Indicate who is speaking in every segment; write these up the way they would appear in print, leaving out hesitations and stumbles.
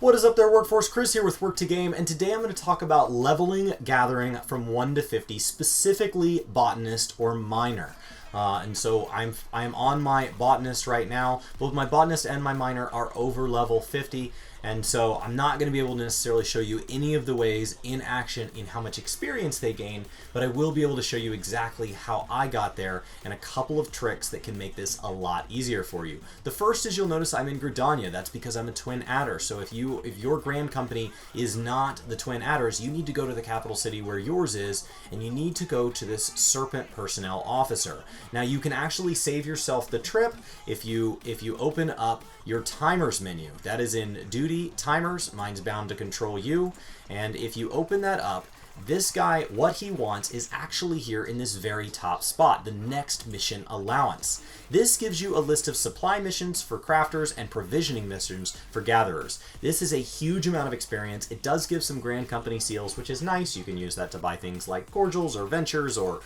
Speaker 1: What is up there, Workforce? Chris here with WorkToGame, and today I'm going to talk about leveling gathering from 1 to 50, specifically botanist or miner. And so I am on my botanist right now. Both my botanist and my miner are over level 50, and so I'm not going to be able to necessarily show you any of the ways in action in how much experience they gain, but I will be able to show you exactly how I got there and a couple of tricks that can make this a lot easier for you. The first is you'll notice I'm in Gridania. That's because I'm a twin adder. So if your grand company is not the twin adders, you need to go to the capital city where yours is, and you need to go to this serpent personnel officer. Now you can actually save yourself the trip if you open up your timers menu. That is in duty timers. Mine's bound to control you, and if you open that up, this guy, what he wants is actually here in this very top spot, the next mission allowance. This gives you a list of supply missions for crafters and provisioning missions for gatherers. This is a huge amount of experience. It does give some grand company seals, which is nice. You can use that to buy things like cordials or ventures or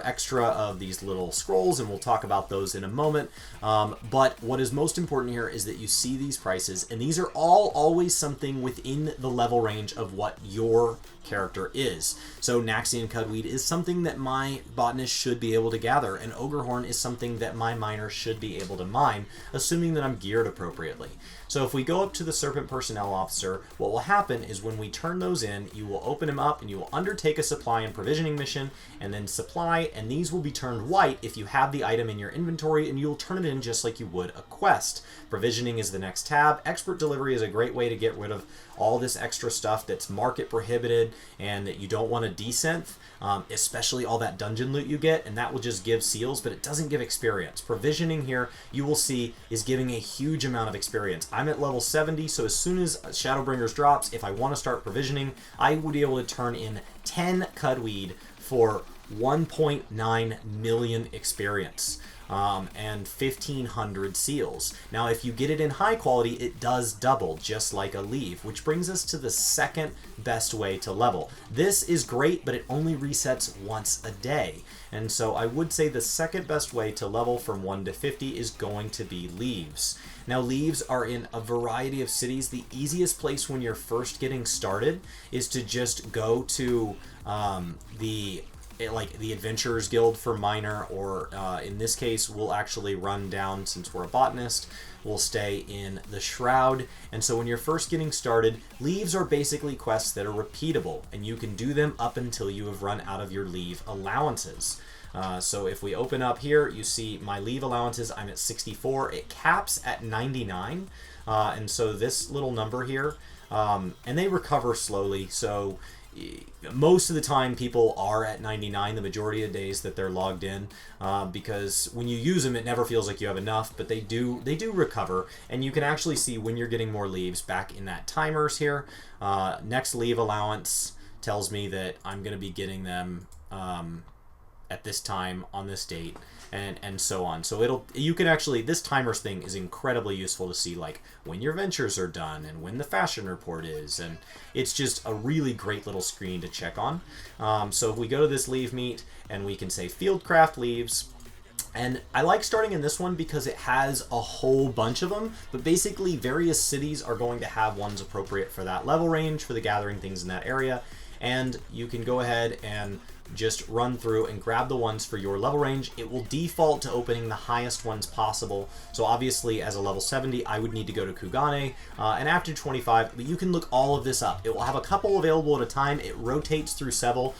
Speaker 1: extra of these little scrolls, and we'll talk about those in a moment. But what is most important here is that you see these prices, and these are all always something within the level range of what your character is. So Naxian Cudweed is something that my botanist should be able to gather, and Ogrehorn is something that my miner should be able to mine, assuming that I'm geared appropriately. So if we go up to the Serpent Personnel Officer, what will happen is when we turn those in, you will open him up and you will undertake a supply and provisioning mission, and then supply, and these will be turned white if you have the item in your inventory, and you'll turn it in just like you would a quest. Provisioning is the next tab. Expert Delivery is a great way to get rid of all this extra stuff that's market prohibited and that you don't want to desynth, especially all that dungeon loot you get, and that will just give seals, but it doesn't give experience. Provisioning here, you will see, is giving a huge amount of experience. I'm at level 70, so as soon as Shadowbringers drops, if I want to start provisioning, I would be able to turn in 10 Cudweed for 1.9 million experience. And 1,500 seals. Now, if you get it in high quality, it does double, just like a Leve, which brings us to the second best way to level. This is great, but it only resets once a day. And so I would say the second best way to level from 1 to 50 is going to be Leves. Now, Leves are in a variety of cities. The easiest place when you're first getting started is to just go to like the Adventurers Guild for Miner, or in this case, we'll actually run down, since we're a botanist, we'll stay in the Shroud. And so when you're first getting started, Leves are basically quests that are repeatable, and you can do them up until you have run out of your Leve allowances. So if we open up here, you see my Leve allowances, I'm at 64. It caps at 99. And so this little number here, and they recover slowly, so most of the time people are at 99 the majority of the days that they're logged in, because when you use them it never feels like you have enough, but they do recover, and you can actually see when you're getting more Leves back in that timers here. Next Leve allowance tells me that I'm going to be getting them at this time on this date, and so on. So you can actually, this timers thing is incredibly useful to see, like when your ventures are done and when the fashion report is, and it's just a really great little screen to check on. So if we go to this Leve meet and we can say Fieldcraft Leves, and I like starting in this one because it has a whole bunch of them, but basically various cities are going to have ones appropriate for that level range, for the gathering things in that area, and you can go ahead and just run through and grab the ones for your level range. It will default to opening the highest ones possible. So obviously as a level 70, I would need to go to Kugane, and after 25, but you can look all of this up. It will have a couple available at a time. It rotates through several,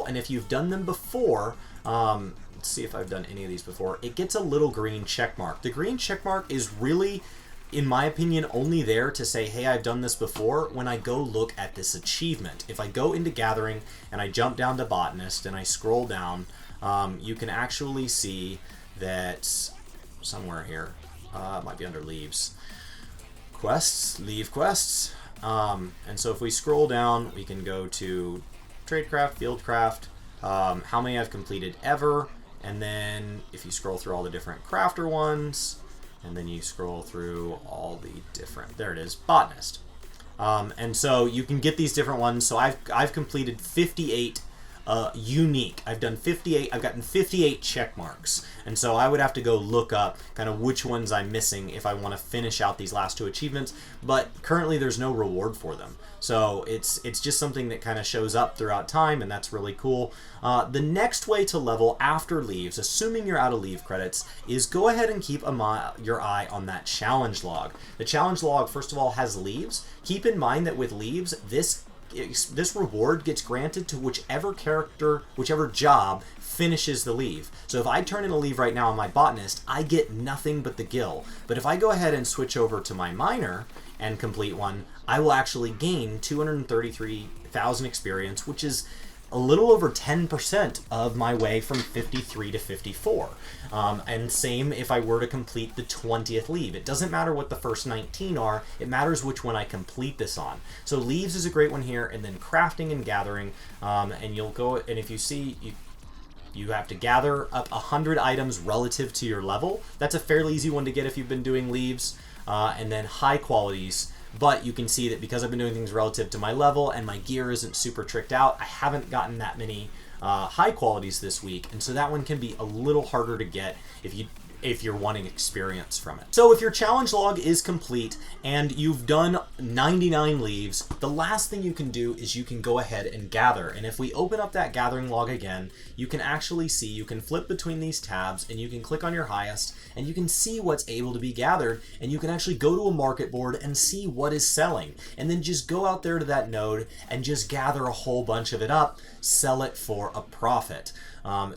Speaker 1: and if you've done them before, let's see if I've done any of these before, it gets a little green check mark. The green check mark is really, in my opinion, only there to say, hey, I've done this before when I go look at this achievement. If I go into Gathering and I jump down to Botanist and I scroll down, you can actually see that somewhere here, it might be under Leves. Quests, Levequests. And so if we scroll down, we can go to Tradecraft, Fieldcraft, how many I've completed ever, and then if you scroll through all the different crafter ones, and then you scroll through all the different, there it is, Botanist. And so you can get these different ones. So I've completed 58 unique. I've done 58, I've gotten 58 check marks. And so I would have to go look up kind of which ones I'm missing if I want to finish out these last 2 achievements, but currently there's no reward for them. So it's just something that kind of shows up throughout time, and that's really cool. The next way to level after leaves, assuming you're out of leave credits, is go ahead and keep your eye on that challenge log. The challenge log, first of all, has leaves. Keep in mind that with leaves, this reward gets granted to whichever character, whichever job finishes the leave. So if I turn in a leave right now on my botanist, I get nothing but the gil. But if I go ahead and switch over to my miner and complete one, I will actually gain 233,000 experience, which is a little over 10% of my way from 53 to 54. And same if I were to complete the 20th leave. It doesn't matter what the first 19 are, it matters which one I complete this on. So leaves is a great one here, and then crafting and gathering, and you'll go, and if you see, you have to gather up 100 items relative to your level. That's a fairly easy one to get if you've been doing leaves. And then high qualities. But you can see that because I've been doing things relative to my level and my gear isn't super tricked out, I haven't gotten that many high qualities this week. And so that one can be a little harder to get if you're wanting experience from it. So if your challenge log is complete and you've done 99 leaves, the last thing you can do is you can go ahead and gather. And if we open up that gathering log again, you can actually see, you can flip between these tabs and you can click on your highest and you can see what's able to be gathered, and you can actually go to a market board and see what is selling. And then just go out there to that node and just gather a whole bunch of it up, sell it for a profit.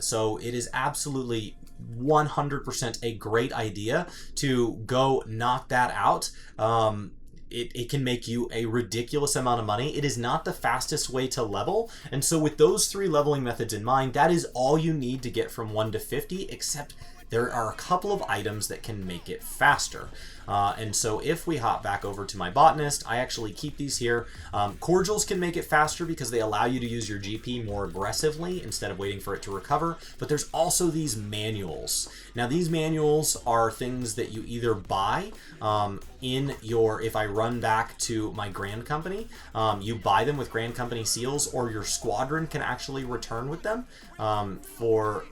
Speaker 1: So it is absolutely 100% a great idea to go knock that out. It can make you a ridiculous amount of money. It is not the fastest way to level, and so with those 3 leveling methods in mind, that is all you need to get from 1 to 50, except there are a couple of items that can make it faster. And so if we hop back over to my botanist, I actually keep these here. Cordials can make it faster because they allow you to use your GP more aggressively instead of waiting for it to recover. But there's also these manuals. Now these manuals are things that you either buy if I run back to my Grand Company, you buy them with Grand Company seals, or your squadron can actually return with them for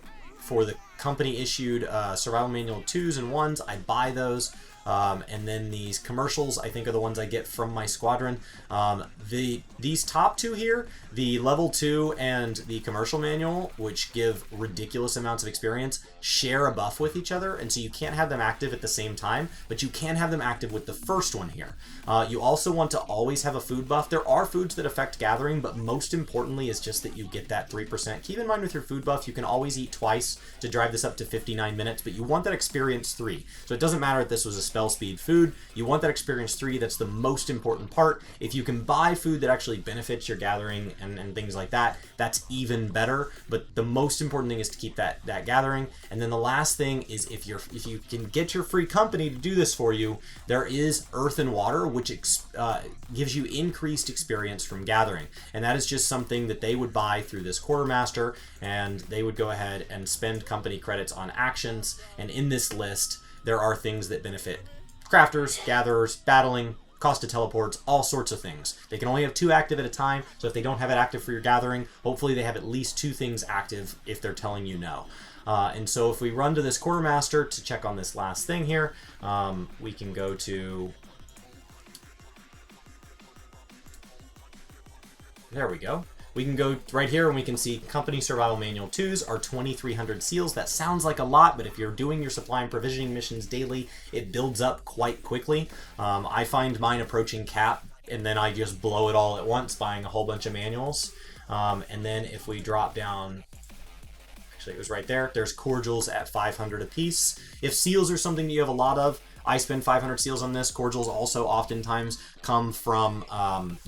Speaker 1: the company issued survival manual 2s and 1s. I buy those. And then these commercials, I think, are the ones I get from my squadron. These top 2 here, the level 2 and the commercial manual, which give ridiculous amounts of experience, share a buff with each other, and so you can't have them active at the same time, but you can have them active with the first one here. You also want to always have a food buff. There are foods that affect gathering, but most importantly is just that you get that 3%. Keep in mind with your food buff, you can always eat twice to drive this up to 59 minutes, but you want that experience 3. So it doesn't matter if this was a spell speed food, you want that experience 3. That's the most important part. If you can buy food that actually benefits your gathering and things like that, that's even better, but the most important thing is to keep that gathering. And then the last thing is if you can get your free company to do this for you, there is earth and water, which gives you increased experience from gathering, and that is just something that they would buy through this quartermaster, and they would go ahead and spend company credits on actions. And in this list there are things that benefit crafters, gatherers, battling, cost of teleports, all sorts of things. They can only have 2 active at a time, so if they don't have it active for your gathering, hopefully they have at least 2 things active if they're telling you no. And so if we run to this quartermaster to check on this last thing here, we can go to... There we go. We can go right here and we can see Company Survival Manual 2s are 2,300 seals. That sounds like a lot, but if you're doing your supply and provisioning missions daily, it builds up quite quickly. I find mine approaching cap, and then I just blow it all at once, buying a whole bunch of manuals. And then if we drop down, actually it was right there, there's cordials at 500 apiece. If seals are something that you have a lot of, I spend 500 seals on this. Cordials also oftentimes come from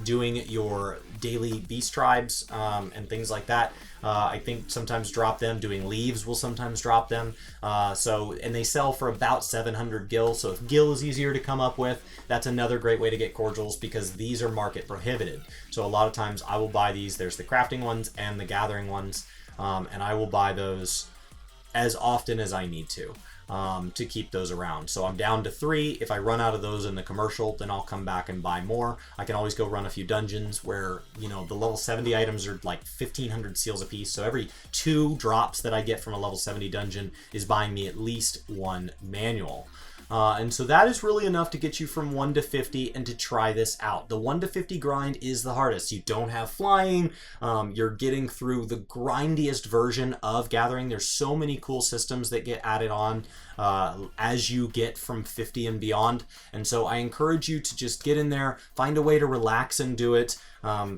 Speaker 1: doing your daily beast tribes and things like that. I think sometimes drop them. Doing leaves will sometimes drop them. And they sell for about 700 gil. So if gil is easier to come up with, that's another great way to get cordials, because these are market prohibited. So a lot of times I will buy these. There's the crafting ones and the gathering ones, and I will buy those as often as I need to. to keep those around. So I'm down to 3. If I run out of those in the commercial, then I'll come back and buy more. I can always go run a few dungeons where, you know, the level 70 items are like 1,500 seals a piece. So every 2 drops that I get from a level 70 dungeon is buying me at least 1 manual. And so that is really enough to get you from 1 to 50 and to try this out. The 1 to 50 grind is the hardest. You don't have flying. You're getting through the grindiest version of gathering. There's so many cool systems that get added on as you get from 50 and beyond. And so I encourage you to just get in there, find a way to relax and do it.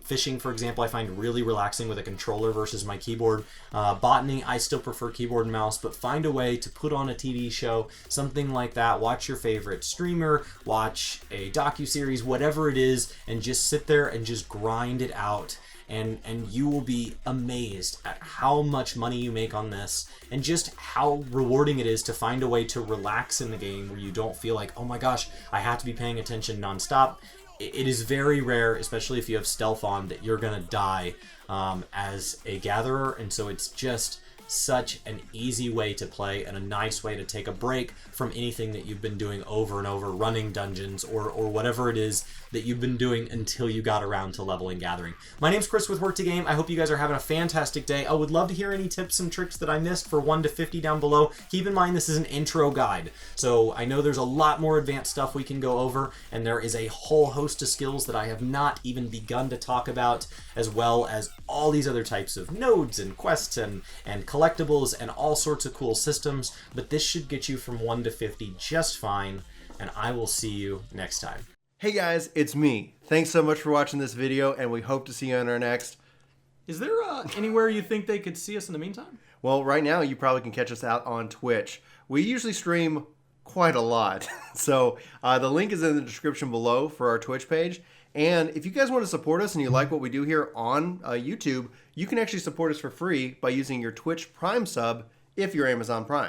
Speaker 1: Fishing, for example, I find really relaxing with a controller versus my keyboard. Botany, I still prefer keyboard and mouse, but find a way to put on a TV show, something like that. Watch your favorite streamer, watch a docuseries, whatever it is, and just sit there and just grind it out. And you will be amazed at how much money you make on this and just how rewarding it is to find a way to relax in the game where you don't feel like, oh my gosh, I have to be paying attention nonstop. It is very rare, especially if you have stealth on, that you're going to die as a gatherer, and so it's just such an easy way to play and a nice way to take a break from anything that you've been doing over and over, running dungeons or whatever it is that you've been doing until you got around to leveling gathering. My name's Chris with WorkToGame. I hope you guys are having a fantastic day. I would love to hear any tips and tricks that I missed for 1 to 50 down below. Keep in mind this is an intro guide, so I know there's a lot more advanced stuff we can go over, and there is a whole host of skills that I have not even begun to talk about, as well as all these other types of nodes and quests and collectibles and all sorts of cool systems, but this should get you from 1 to 50 just fine, and I will see you next time.
Speaker 2: Hey guys, it's me. Thanks so much for watching this video, and we hope to see you on our next.
Speaker 3: Is there anywhere you think they could see us in the meantime?
Speaker 2: Well, right now you probably can catch us out on Twitch. We usually stream quite a lot, so the link is in the description below for our Twitch page. And if you guys want to support us and you like what we do here on YouTube, you can actually support us for free by using your Twitch Prime sub if you're Amazon Prime.